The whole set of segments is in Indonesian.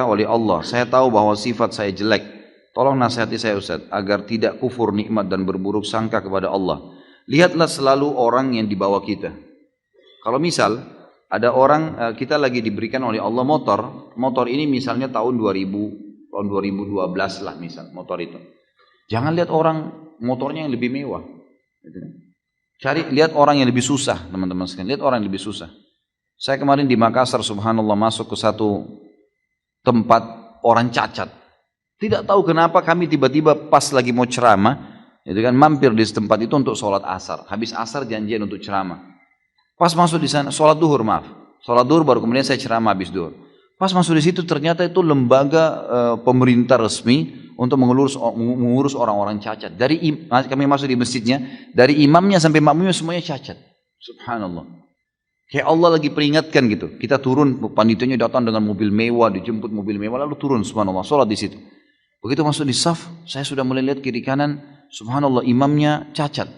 oleh Allah, saya tahu bahwa sifat saya jelek. Tolong nasihati saya Ustaz, agar tidak kufur nikmat dan berburuk sangka kepada Allah. Lihatlah selalu orang yang di bawah kita. Kalau misal, ada orang, kita lagi diberikan oleh Allah motor ini misalnya tahun 2012 lah misal, motor itu. Jangan lihat orang motornya yang lebih mewah. Lihat orang yang lebih susah, teman-teman sekalian. Lihat orang yang lebih susah. Saya kemarin di Makassar, subhanallah, masuk ke satu tempat orang cacat. Tidak tahu kenapa kami tiba-tiba pas lagi mau ceramah, mampir di tempat itu untuk sholat asar. Habis asar janjian untuk ceramah. Pas masuk di sana, sholat duhur baru kemudian saya ceramah habis duhur. Pas masuk di situ ternyata itu lembaga pemerintah resmi untuk mengurus orang-orang cacat. Kami masuk di masjidnya, dari imamnya sampai makmumnya semuanya cacat. Subhanallah. Kayak Allah lagi peringatkan gitu. Kita turun, panitianya datang dengan mobil mewah, dijemput mobil mewah, lalu turun, subhanallah, sholat di situ. Begitu masuk di saf, saya sudah mulai lihat kiri kanan, subhanallah, imamnya cacat.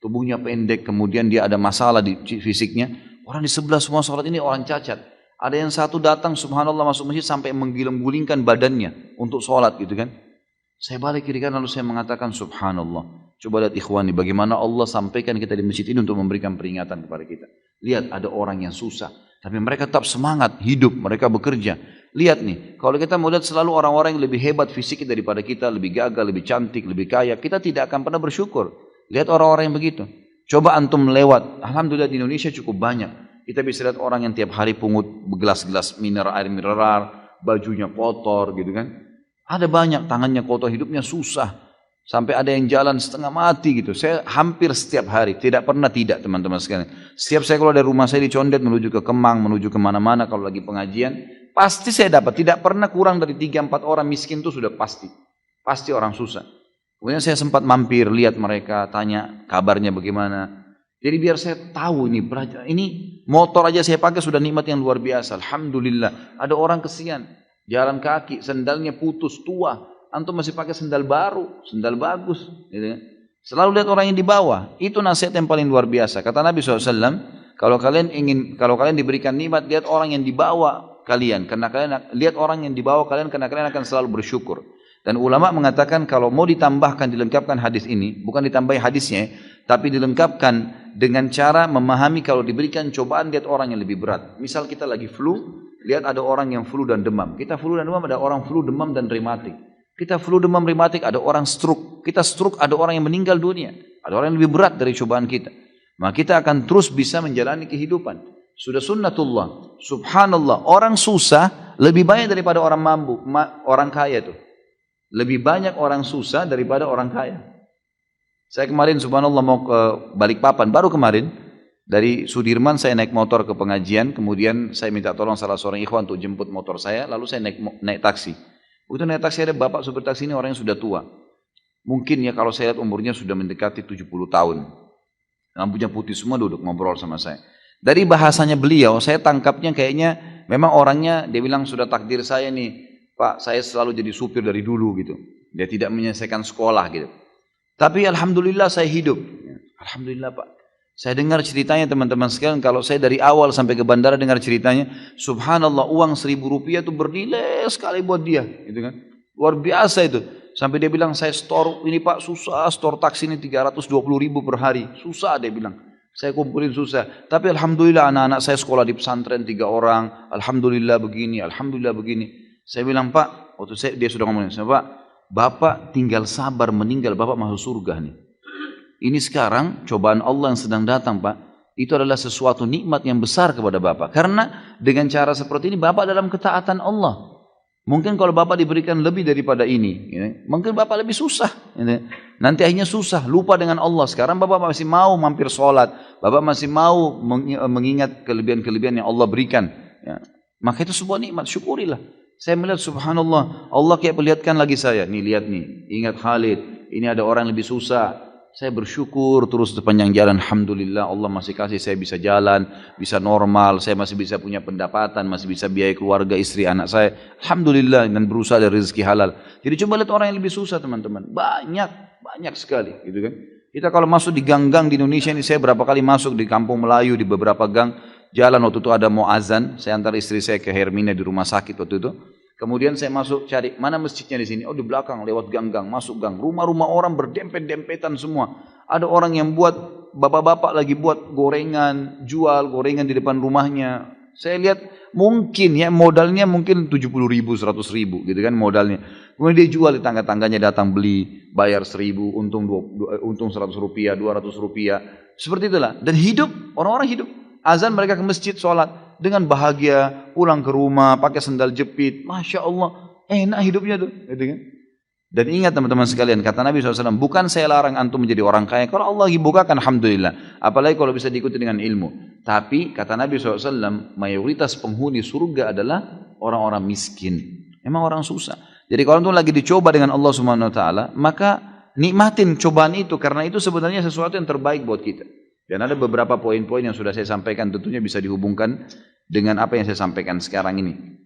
Tubuhnya pendek, kemudian dia ada masalah di fisiknya. Orang di sebelah semua sholat ini orang cacat. Ada yang satu datang, subhanallah, masuk masjid sampai menggiling-gulingkan badannya untuk sholat gitu kan. Saya balik kiri kanan lalu saya mengatakan, subhanallah. Coba lihat ikhwani, bagaimana Allah sampaikan kita di masjid ini untuk memberikan peringatan kepada kita. Lihat ada orang yang susah, tapi mereka tetap semangat, hidup, mereka bekerja. Lihat nih, kalau kita mau lihat selalu orang-orang yang lebih hebat fisik daripada kita, lebih gagah, lebih cantik, lebih kaya, kita tidak akan pernah bersyukur. Lihat orang-orang yang begitu. Coba antum lewat, alhamdulillah di Indonesia cukup banyak. Kita bisa lihat orang yang tiap hari pungut gelas-gelas air mineral, bajunya kotor gitu kan. Ada banyak, tangannya kotor, hidupnya susah. Sampai ada yang jalan setengah mati gitu. Saya hampir setiap hari, tidak pernah tidak teman-teman sekalian. Setiap saya keluar dari rumah saya di Condet, menuju ke Kemang, menuju kemana-mana kalau lagi pengajian, pasti saya dapat. Tidak pernah kurang dari 3-4 orang miskin itu sudah pasti. Pasti orang susah. Kemudian saya sempat mampir, lihat mereka, tanya kabarnya bagaimana. Jadi biar saya tahu ini motor aja saya pakai sudah nikmat yang luar biasa. Alhamdulillah. Ada orang kesian, jalan kaki, sendalnya putus, tua. Antum masih pakai sendal baru, sendal bagus. Gitu. Selalu lihat orang yang di bawah. Itu nasihat yang paling luar biasa. Kata Nabi SAW, kalau kalian diberikan nikmat, lihat orang yang di bawah kalian. Karena kalian lihat orang yang di bawah kalian, karena kalian akan selalu bersyukur. Dan ulama mengatakan kalau mau ditambahkan, dilengkapkan hadis ini, bukan ditambahi hadisnya, tapi dilengkapkan dengan cara memahami kalau diberikan cobaan, lihat orang yang lebih berat. Misal kita lagi flu, lihat ada orang yang flu dan demam. Kita flu dan demam, ada orang flu, demam dan rematik. Kita flu demam rematik, ada orang stroke. Kita stroke, ada orang yang meninggal dunia. Ada orang yang lebih berat dari cobaan kita. Maka kita akan terus bisa menjalani kehidupan. Sudah sunnatullah. Subhanallah. Orang susah lebih banyak daripada orang mampu, orang kaya itu. Lebih banyak orang susah daripada orang kaya. Saya kemarin subhanallah mau ke Balikpapan. Baru kemarin dari Sudirman saya naik motor ke pengajian. Kemudian saya minta tolong salah seorang ikhwan untuk jemput motor saya. Lalu saya naik taksi. Begitu naik taksi ada bapak supir taksi ini orang yang sudah tua. Mungkin ya kalau saya lihat umurnya sudah mendekati 70 tahun. Rambutnya putih semua, duduk ngobrol sama saya. Dari bahasanya beliau saya tangkapnya kayaknya memang orangnya, dia bilang sudah takdir saya nih Pak, saya selalu jadi supir dari dulu gitu. Dia tidak menyelesaikan sekolah gitu. Tapi alhamdulillah saya hidup. Alhamdulillah Pak. Saya dengar ceritanya teman-teman sekalian, kalau saya dari awal sampai ke bandara dengar ceritanya, subhanallah uang 1.000 rupiah itu bernilai sekali buat dia, gitu kan? Luar biasa itu. Sampai dia bilang saya store ini Pak susah, store taksi ini 320.000 per hari, susah dia bilang. Saya kumpulin susah. Tapi alhamdulillah anak-anak saya sekolah di pesantren 3 orang, alhamdulillah begini, alhamdulillah begini. Saya bilang Pak, dia sudah ngomongin, Pak, Bapak tinggal sabar meninggal, Bapak masuk surga nih. Ini sekarang cobaan Allah yang sedang datang Pak. Itu adalah sesuatu nikmat yang besar kepada Bapak. Karena dengan cara seperti ini Bapak dalam ketaatan Allah. Mungkin kalau Bapak diberikan lebih daripada ini, mungkin Bapak lebih susah. Nanti akhirnya susah, lupa dengan Allah. Sekarang Bapak masih mau mampir sholat. Bapak masih mau mengingat kelebihan-kelebihan yang Allah berikan. Maka itu sebuah nikmat, syukurilah. Saya melihat subhanallah, Allah kayak perlihatkan lagi saya. Nih lihat nih, ingat Khalid, ini ada orang yang lebih susah. Saya bersyukur terus sepanjang jalan. Alhamdulillah Allah masih kasih saya bisa jalan, bisa normal, saya masih bisa punya pendapatan, masih bisa biaya keluarga, istri, anak saya. Alhamdulillah, dan berusaha dari rezeki halal. Jadi coba lihat orang yang lebih susah teman-teman. Banyak sekali gitu kan. Kita kalau masuk di gang-gang di Indonesia ini, saya berapa kali masuk di kampung Melayu, di beberapa gang, jalan waktu itu ada mau azan, saya antar istri saya ke Hermina di rumah sakit waktu itu. Kemudian saya masuk cari, mana masjidnya di sini? Oh di belakang, lewat gang-gang, masuk gang. Rumah-rumah orang berdempet-dempetan semua. Ada orang yang buat, bapak-bapak lagi buat gorengan, jual gorengan di depan rumahnya. Saya lihat mungkin ya modalnya mungkin 70 ribu, 100 ribu gitu kan modalnya. Kemudian dia jual di tangga-tangganya, datang beli, bayar 1000, untung 100 rupiah, 200 rupiah. Seperti itulah. Dan hidup, orang-orang hidup. Azan mereka ke masjid, sholat. Dengan bahagia, pulang ke rumah, pakai sendal jepit. Masya Allah, enak hidupnya tuh. Gitu kan? Dan ingat teman-teman sekalian, kata Nabi SAW, bukan saya larang antum menjadi orang kaya. Kalau Allah bukakan, alhamdulillah. Apalagi kalau bisa diikuti dengan ilmu. Tapi kata Nabi SAW, mayoritas penghuni surga adalah orang-orang miskin. Memang orang susah. Jadi kalau antum lagi dicoba dengan Allah Subhanahu Wa Taala, maka nikmatin cobaan itu. Karena itu sebenarnya sesuatu yang terbaik buat kita. Dan ada beberapa poin-poin yang sudah saya sampaikan, tentunya bisa dihubungkan dengan apa yang saya sampaikan sekarang ini.